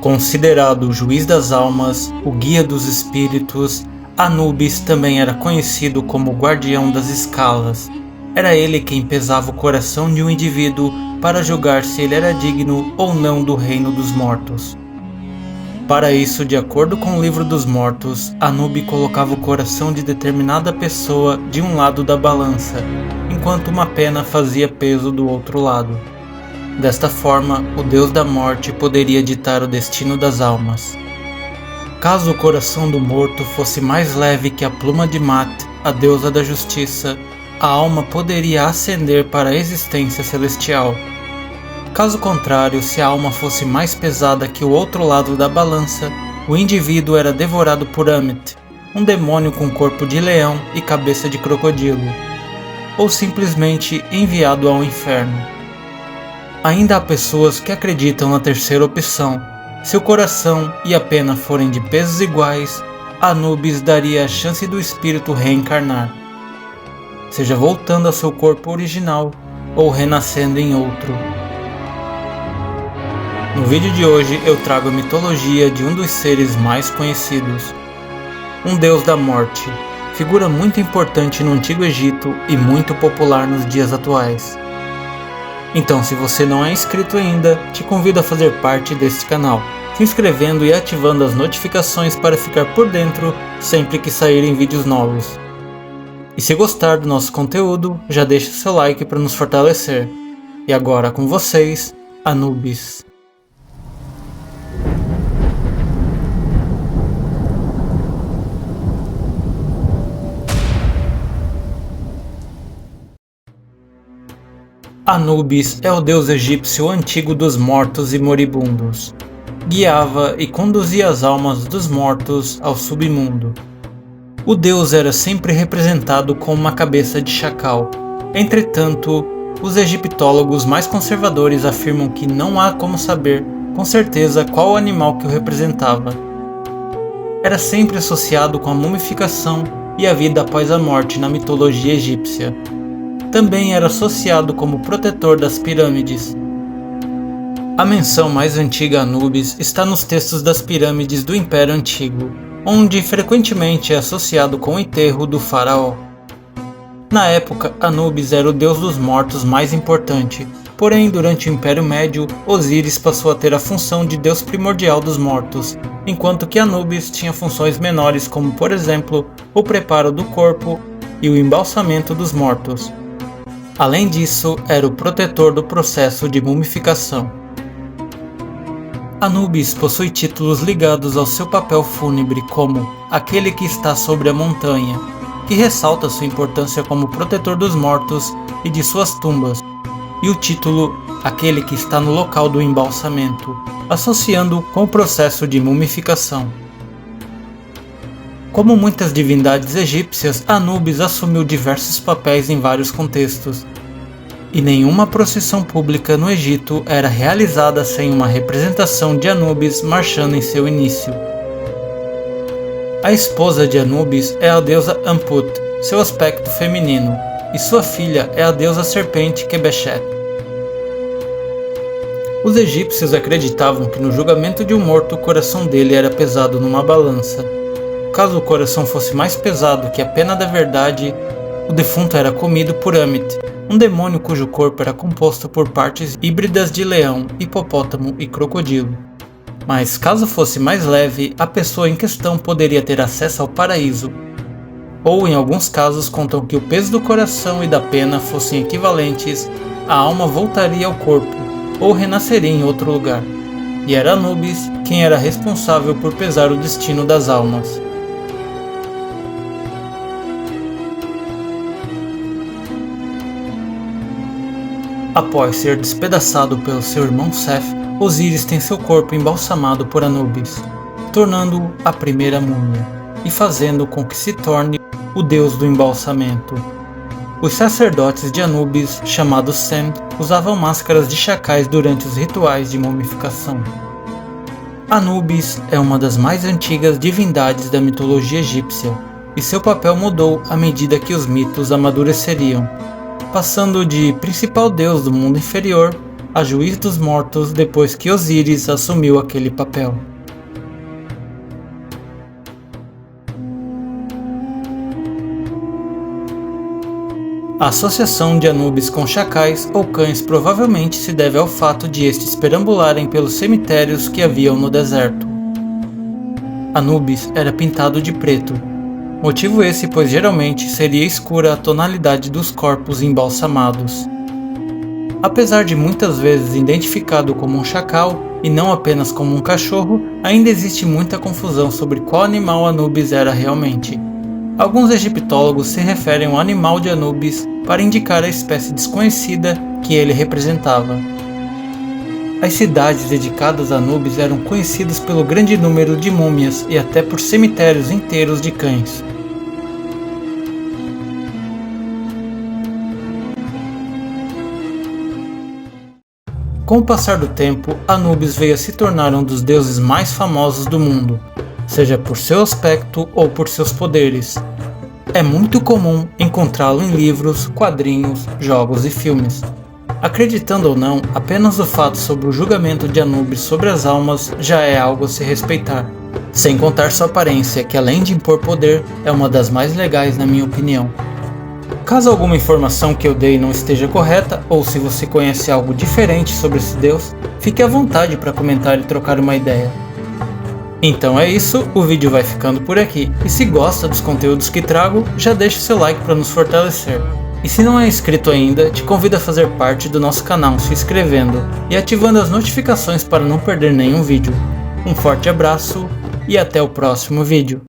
Considerado o juiz das almas, o guia dos espíritos, Anubis também era conhecido como o guardião das escalas. Era ele quem pesava o coração de um indivíduo para julgar se ele era digno ou não do reino dos mortos. Para isso, de acordo com o livro dos mortos, Anubis colocava o coração de determinada pessoa de um lado da balança, enquanto uma pena fazia peso do outro lado. Desta forma, o deus da morte poderia ditar o destino das almas. Caso o coração do morto fosse mais leve que a pluma de Mat, a deusa da justiça, a alma poderia ascender para a existência celestial. Caso contrário, se a alma fosse mais pesada que o outro lado da balança, o indivíduo era devorado por Ammit, um demônio com corpo de leão e cabeça de crocodilo, ou simplesmente enviado ao inferno. Ainda há pessoas que acreditam na terceira opção. Se o coração e a pena forem de pesos iguais, Anubis daria a chance do espírito reencarnar, seja voltando ao seu corpo original ou renascendo em outro. No vídeo de hoje eu trago a mitologia de um dos seres mais conhecidos, um deus da morte, figura muito importante no Antigo Egito e muito popular nos dias atuais. Então, se você não é inscrito ainda, te convido a fazer parte deste canal, se inscrevendo e ativando as notificações para ficar por dentro sempre que saírem vídeos novos. E se gostar do nosso conteúdo, já deixa seu like para nos fortalecer. E agora com vocês, Anubis. Anubis é o deus egípcio antigo dos mortos e moribundos. Guiava e conduzia as almas dos mortos ao submundo. O deus era sempre representado com uma cabeça de chacal. Entretanto, os egiptólogos mais conservadores afirmam que não há como saber com certeza qual animal que o representava. Era sempre associado com a mumificação e a vida após a morte na mitologia egípcia. Também era associado como protetor das pirâmides. A menção mais antiga a Anubis está nos textos das pirâmides do Império Antigo, onde frequentemente é associado com o enterro do faraó. Na época, Anubis era o deus dos mortos mais importante, porém durante o Império Médio, Osíris passou a ter a função de deus primordial dos mortos, enquanto que Anubis tinha funções menores como, por exemplo, o preparo do corpo e o embalsamento dos mortos. Além disso, era o protetor do processo de mumificação. Anubis possui títulos ligados ao seu papel fúnebre como aquele que está sobre a montanha, que ressalta sua importância como protetor dos mortos e de suas tumbas, e o título aquele que está no local do embalsamento, associando com o processo de mumificação. Como muitas divindades egípcias, Anubis assumiu diversos papéis em vários contextos, e nenhuma procissão pública no Egito era realizada sem uma representação de Anubis marchando em seu início. A esposa de Anubis é a deusa Amput, seu aspecto feminino, e sua filha é a deusa serpente Quebechet. Os egípcios acreditavam que no julgamento de um morto o coração dele era pesado numa balança. Caso o coração fosse mais pesado que a pena da verdade, o defunto era comido por Ammit, um demônio cujo corpo era composto por partes híbridas de leão, hipopótamo e crocodilo. Mas caso fosse mais leve, a pessoa em questão poderia ter acesso ao paraíso. Ou em alguns casos contam que o peso do coração e da pena fossem equivalentes, a alma voltaria ao corpo, ou renasceria em outro lugar. E era Anubis quem era responsável por pesar o destino das almas. Após ser despedaçado pelo seu irmão Seth, Osíris tem seu corpo embalsamado por Anubis, tornando-o a primeira múmia, e fazendo com que se torne o deus do embalsamento. Os sacerdotes de Anubis, chamados Sem, usavam máscaras de chacais durante os rituais de mumificação. Anubis é uma das mais antigas divindades da mitologia egípcia, e seu papel mudou à medida que os mitos amadureceriam, passando de principal deus do mundo inferior a juiz dos mortos depois que Osíris assumiu aquele papel. A associação de Anubis com chacais ou cães provavelmente se deve ao fato de estes perambularem pelos cemitérios que haviam no deserto. Anubis era pintado de preto, motivo esse pois geralmente seria escura a tonalidade dos corpos embalsamados. Apesar de muitas vezes identificado como um chacal e não apenas como um cachorro, ainda existe muita confusão sobre qual animal Anubis era realmente. Alguns egiptólogos se referem ao animal de Anubis para indicar a espécie desconhecida que ele representava. As cidades dedicadas a Anubis eram conhecidas pelo grande número de múmias e até por cemitérios inteiros de cães. Com o passar do tempo, Anubis veio a se tornar um dos deuses mais famosos do mundo, seja por seu aspecto ou por seus poderes. É muito comum encontrá-lo em livros, quadrinhos, jogos e filmes. Acreditando ou não, apenas o fato sobre o julgamento de Anubis sobre as almas já é algo a se respeitar. Sem contar sua aparência, que além de impor poder, é uma das mais legais na minha opinião. Caso alguma informação que eu dei não esteja correta, ou se você conhece algo diferente sobre esse deus, fique à vontade para comentar e trocar uma ideia. Então é isso, o vídeo vai ficando por aqui, e se gosta dos conteúdos que trago, já deixa seu like para nos fortalecer. E se não é inscrito ainda, te convido a fazer parte do nosso canal se inscrevendo e ativando as notificações para não perder nenhum vídeo. Um forte abraço e até o próximo vídeo.